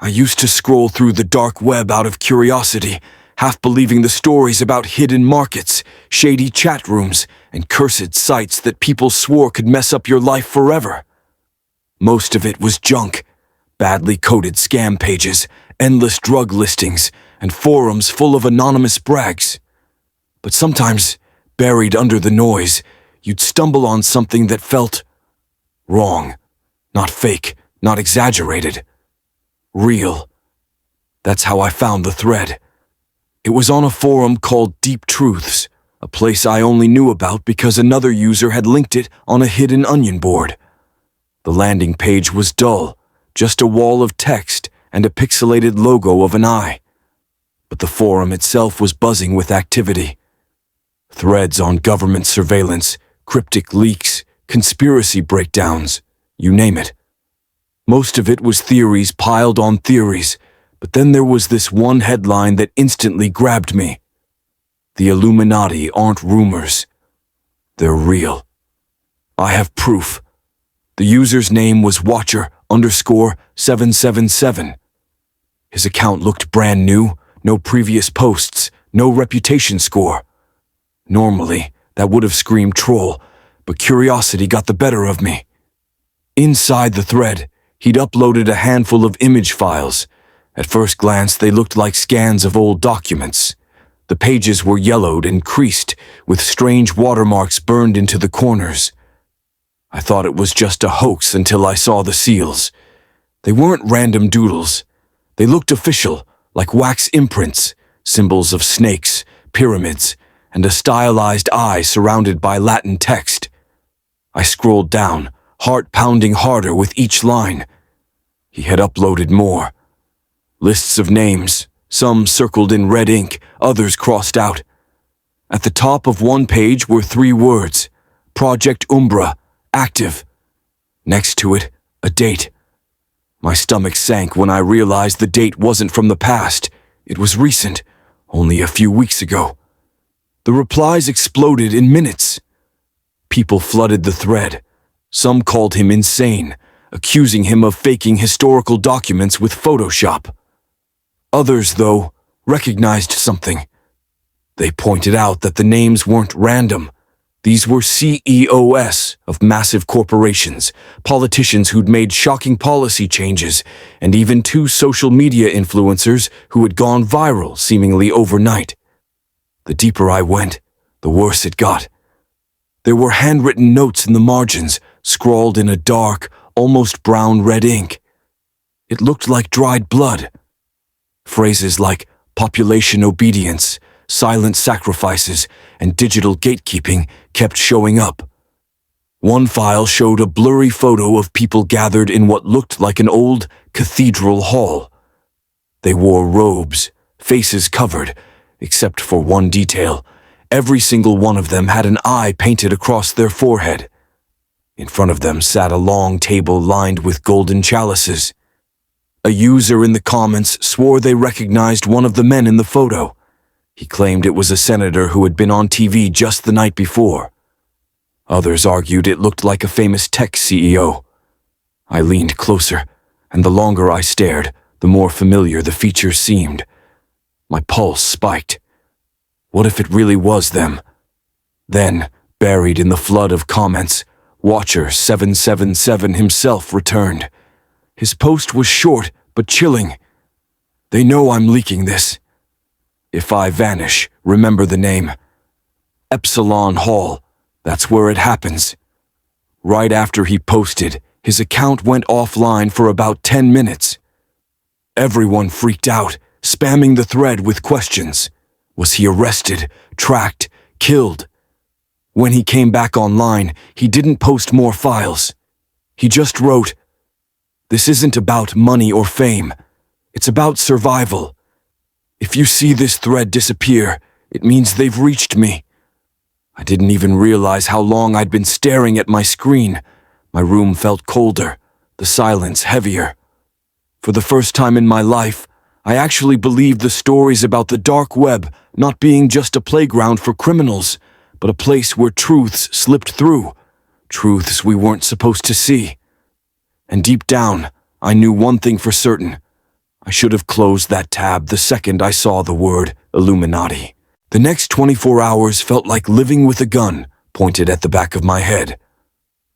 I used to scroll through the dark web out of curiosity, half believing the stories about hidden markets, shady chat rooms, and cursed sites that people swore could mess up your life forever. Most of it was junk, badly coded scam pages, endless drug listings, and forums full of anonymous brags. But sometimes, buried under the noise, you'd stumble on something that felt wrong. Not fake, not exaggerated. Real. That's how I found the thread. It was on a forum called Deep Truths, a place I only knew about because another user had linked it on a hidden onion board. The landing page was dull, just a wall of text and a pixelated logo of an eye. But the forum itself was buzzing with activity. Threads on government surveillance, cryptic leaks, conspiracy breakdowns, you name it. Most of it was theories piled on theories, but then there was this one headline that instantly grabbed me. The Illuminati aren't rumors. They're real. I have proof. The user's name was Watcher_777. His account looked brand new, no previous posts, no reputation score. Normally, that would have screamed troll, but curiosity got the better of me. Inside the thread, he'd uploaded a handful of image files. At first glance, they looked like scans of old documents. The pages were yellowed and creased, with strange watermarks burned into the corners. I thought it was just a hoax until I saw the seals. They weren't random doodles. They looked official, like wax imprints, symbols of snakes, pyramids, and a stylized eye surrounded by Latin text. I scrolled down, heart pounding harder with each line. He had uploaded more. Lists of names, some circled in red ink, others crossed out. At the top of one page were 3 words: Project Umbra, active. Next to it, a date. My stomach sank when I realized the date wasn't from the past. It was recent, only a few weeks ago. The replies exploded in minutes. People flooded the thread. Some called him insane, accusing him of faking historical documents with Photoshop. Others, though, recognized something. They pointed out that the names weren't random. These were CEOs of massive corporations, politicians who'd made shocking policy changes, and even 2 social media influencers who had gone viral seemingly overnight. The deeper I went, the worse it got. There were handwritten notes in the margins, scrawled in a dark, almost brown red ink. It looked like dried blood. Phrases like population obedience, silent sacrifices, and digital gatekeeping kept showing up. One file showed a blurry photo of people gathered in what looked like an old cathedral hall. They wore robes, faces covered, except for one detail. Every single one of them had an eye painted across their forehead. In front of them sat a long table lined with golden chalices. A user in the comments swore they recognized one of the men in the photo. He claimed it was a senator who had been on TV just the night before. Others argued it looked like a famous tech CEO. I leaned closer, and the longer I stared, the more familiar the features seemed. My pulse spiked. What if it really was them? Then, buried in the flood of comments, Watcher777 himself returned. His post was short but chilling. They know I'm leaking this. If I vanish, remember the name. Epsilon Hall, that's where it happens. Right after he posted, his account went offline for about 10 minutes. Everyone freaked out, spamming the thread with questions. Was he arrested, tracked, killed? When he came back online, he didn't post more files. He just wrote, "This isn't about money or fame. It's about survival. If you see this thread disappear, it means they've reached me." I didn't even realize how long I'd been staring at my screen. My room felt colder, the silence heavier. For the first time in my life, I actually believed the stories about the dark web not being just a playground for criminals, but a place where truths slipped through, truths we weren't supposed to see. And deep down, I knew one thing for certain. I should have closed that tab the second I saw the word Illuminati. The next 24 hours felt like living with a gun pointed at the back of my head.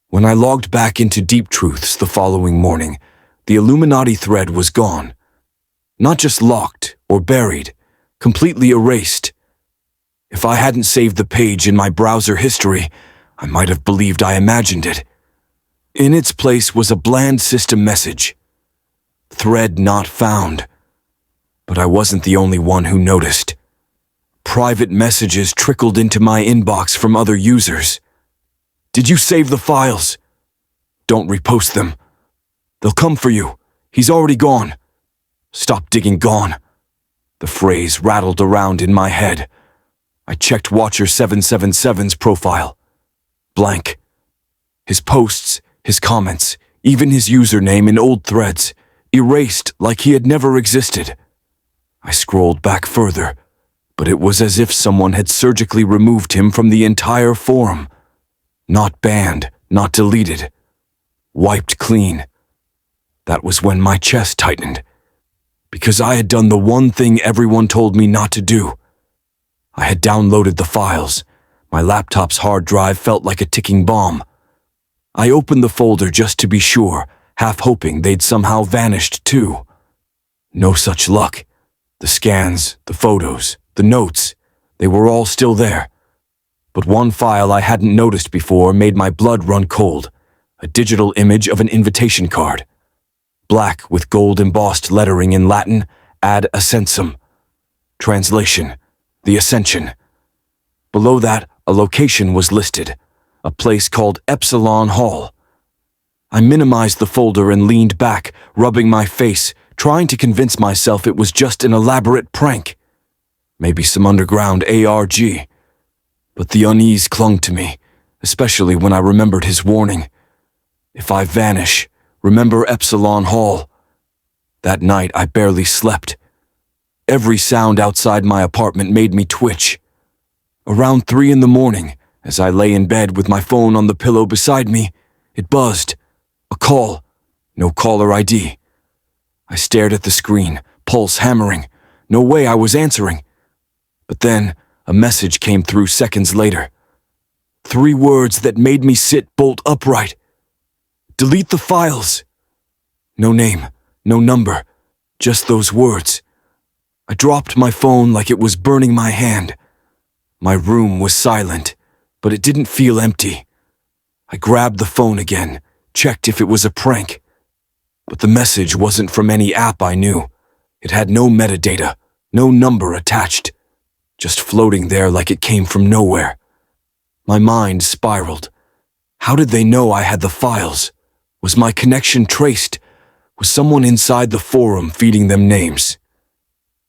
When I logged back into Deep Truths the following morning, the Illuminati thread was gone. Not just locked or buried, completely erased. If I hadn't saved the page in my browser history, I might have believed I imagined it. In its place was a bland system message. Thread not found. But I wasn't the only one who noticed. Private messages trickled into my inbox from other users. Did you save the files? Don't repost them. They'll come for you. He's already gone. Stop digging gone. The phrase rattled around in my head. I checked Watcher 777's profile. Blank. His posts, his comments, even his username in old threads, erased like he had never existed. I scrolled back further, but it was as if someone had surgically removed him from the entire forum. Not banned, not deleted. Wiped clean. That was when my chest tightened. Because I had done the one thing everyone told me not to do. I had downloaded the files. My laptop's hard drive felt like a ticking bomb. I opened the folder just to be sure, half hoping they'd somehow vanished too. No such luck. The scans, the photos, the notes, they were all still there. But one file I hadn't noticed before made my blood run cold. A digital image of an invitation card. Black with gold embossed lettering in Latin, ad ascensum. Translation, the Ascension. Below that, a location was listed, a place called Epsilon Hall. I minimized the folder and leaned back, rubbing my face, trying to convince myself it was just an elaborate prank. Maybe some underground ARG. But the unease clung to me, especially when I remembered his warning. If I vanish, remember Epsilon Hall. That night I barely slept. Every sound outside my apartment made me twitch. Around 3 a.m, as I lay in bed with my phone on the pillow beside me, it buzzed. A call. No caller ID. I stared at the screen, pulse hammering. No way I was answering. But then, a message came through seconds later. 3 words that made me sit bolt upright. Delete the files. No name, no number, just those words. I dropped my phone like it was burning my hand. My room was silent, but it didn't feel empty. I grabbed the phone again, checked if it was a prank. But the message wasn't from any app I knew. It had no metadata, no number attached, just floating there like it came from nowhere. My mind spiraled. How did they know I had the files? Was my connection traced? Was someone inside the forum feeding them names?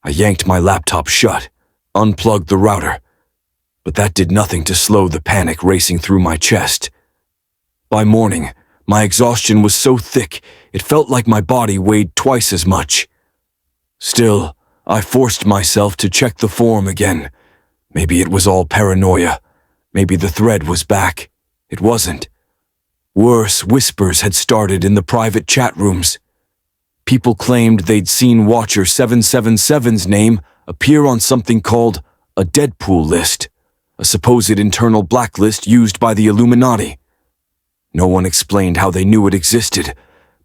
I yanked my laptop shut, unplugged the router, but that did nothing to slow the panic racing through my chest. By morning, my exhaustion was so thick, it felt like my body weighed twice as much. Still, I forced myself to check the forum again. Maybe it was all paranoia. Maybe the thread was back. It wasn't. Worse, whispers had started in the private chat rooms. People claimed they'd seen Watcher 777's name appear on something called a Deadpool list, a supposed internal blacklist used by the Illuminati. No one explained how they knew it existed,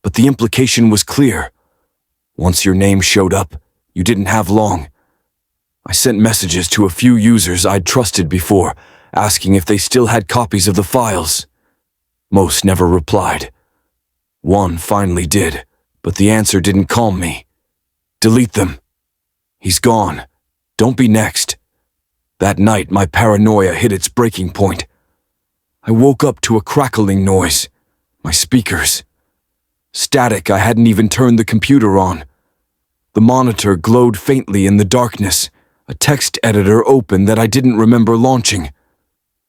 but the implication was clear. Once your name showed up, you didn't have long. I sent messages to a few users I'd trusted before, asking if they still had copies of the files. Most never replied. One finally did, but the answer didn't calm me. Delete them. He's gone. Don't be next. That night, my paranoia hit its breaking point. I woke up to a crackling noise. My speakers. Static. I hadn't even turned the computer on. The monitor glowed faintly in the darkness, a text editor open that I didn't remember launching.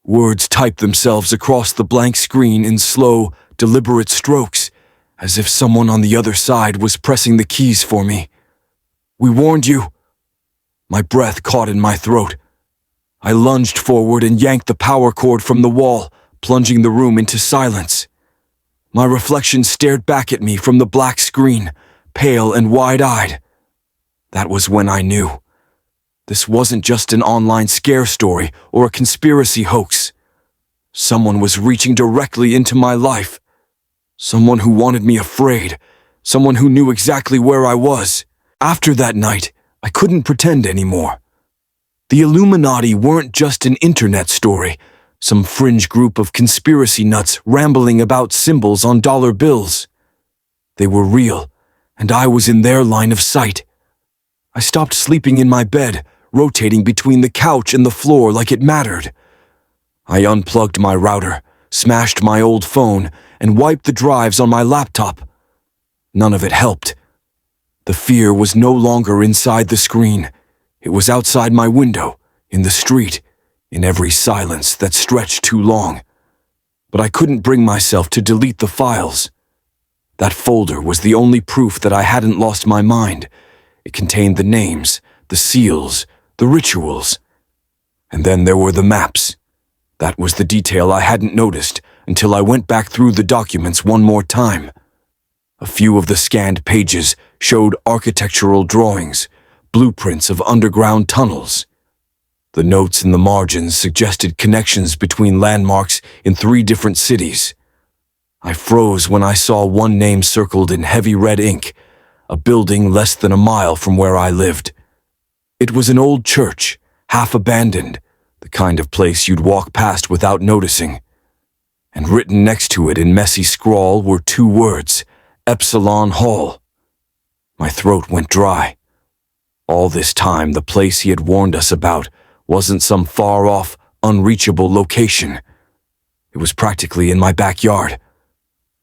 Words typed themselves across the blank screen in slow, deliberate strokes, as if someone on the other side was pressing the keys for me. We warned you. My breath caught in my throat. I lunged forward and yanked the power cord from the wall, plunging the room into silence. My reflection stared back at me from the black screen, pale and wide-eyed. That was when I knew. This wasn't just an online scare story or a conspiracy hoax. Someone was reaching directly into my life. Someone who wanted me afraid. Someone who knew exactly where I was. After that night, I couldn't pretend anymore. The Illuminati weren't just an internet story, some fringe group of conspiracy nuts rambling about symbols on dollar bills. They were real, and I was in their line of sight. I stopped sleeping in my bed, rotating between the couch and the floor like it mattered. I unplugged my router, smashed my old phone, and wiped the drives on my laptop. None of it helped. The fear was no longer inside the screen. It was outside my window, in the street, in every silence that stretched too long. But I couldn't bring myself to delete the files. That folder was the only proof that I hadn't lost my mind. It contained the names, the seals, the rituals. And then there were the maps. That was the detail I hadn't noticed until I went back through the documents one more time. A few of the scanned pages showed architectural drawings, blueprints of underground tunnels. The notes in the margins suggested connections between landmarks in 3 different cities. I froze when I saw one name circled in heavy red ink, a building less than a mile from where I lived. It was an old church, half abandoned, the kind of place you'd walk past without noticing. And written next to it in messy scrawl were 2 words, Epsilon Hall. My throat went dry. All this time, the place he had warned us about wasn't some far-off, unreachable location. It was practically in my backyard.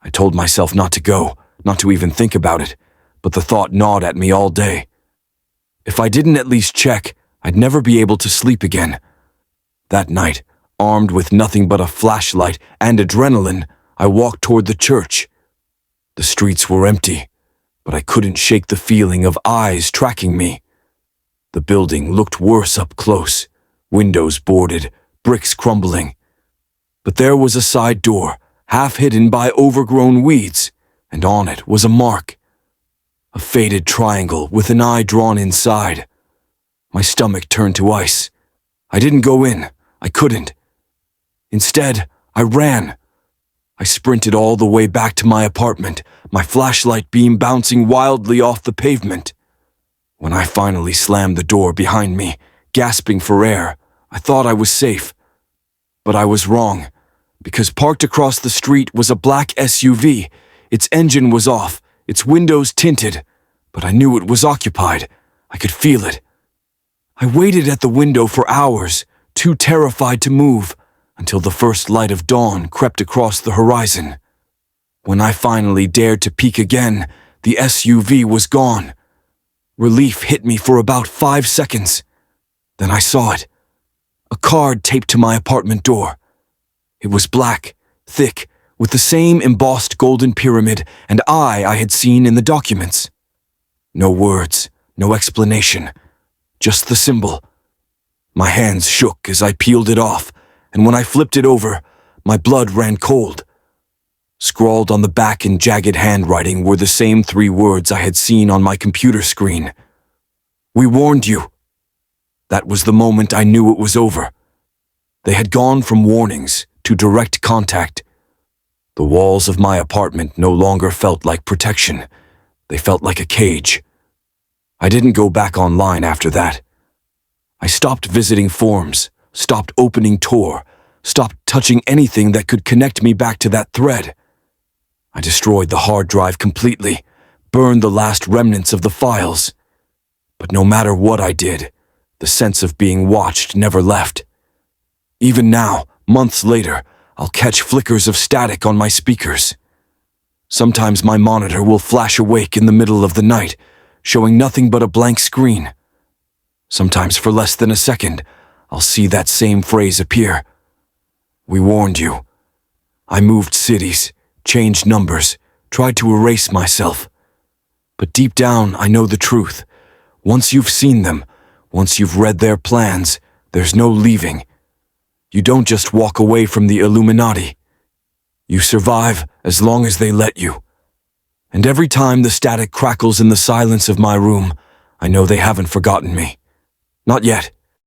I told myself not to go, not to even think about it, but the thought gnawed at me all day. If I didn't at least check, I'd never be able to sleep again. That night, armed with nothing but a flashlight and adrenaline, I walked toward the church. The streets were empty, but I couldn't shake the feeling of eyes tracking me. The building looked worse up close, windows boarded, bricks crumbling. But there was a side door, half hidden by overgrown weeds, and on it was a mark. A faded triangle with an eye drawn inside. My stomach turned to ice. I didn't go in. I couldn't. Instead, I ran. I sprinted all the way back to my apartment, my flashlight beam bouncing wildly off the pavement. When I finally slammed the door behind me, gasping for air, I thought I was safe. But I was wrong, because parked across the street was a black SUV. Its engine was off, its windows tinted, but I knew it was occupied. I could feel it. I waited at the window for hours, too terrified to move, until the first light of dawn crept across the horizon. When I finally dared to peek again, the SUV was gone. Relief hit me for about 5 seconds. Then I saw it. A card taped to my apartment door. It was black, thick, with the same embossed golden pyramid and eye I had seen in the documents. No words, no explanation, just the symbol. My hands shook as I peeled it off, and when I flipped it over, my blood ran cold. Scrawled on the back in jagged handwriting were the same 3 words I had seen on my computer screen. "We warned you." That was the moment I knew it was over. They had gone from warnings to direct contact. The walls of my apartment no longer felt like protection. They felt like a cage. I didn't go back online after that. I stopped visiting forums, stopped opening Tor, stopped touching anything that could connect me back to that thread. I destroyed the hard drive completely, burned the last remnants of the files. But no matter what I did, the sense of being watched never left. Even now, months later, I'll catch flickers of static on my speakers. Sometimes my monitor will flash awake in the middle of the night, showing nothing but a blank screen. Sometimes for less than a second, I'll see that same phrase appear. "We warned you." I moved cities, changed numbers, tried to erase myself. But deep down, I know the truth. Once you've seen them, once you've read their plans, there's no leaving. You don't just walk away from the Illuminati. You survive as long as they let you. And every time the static crackles in the silence of my room, I know they haven't forgotten me. Not yet.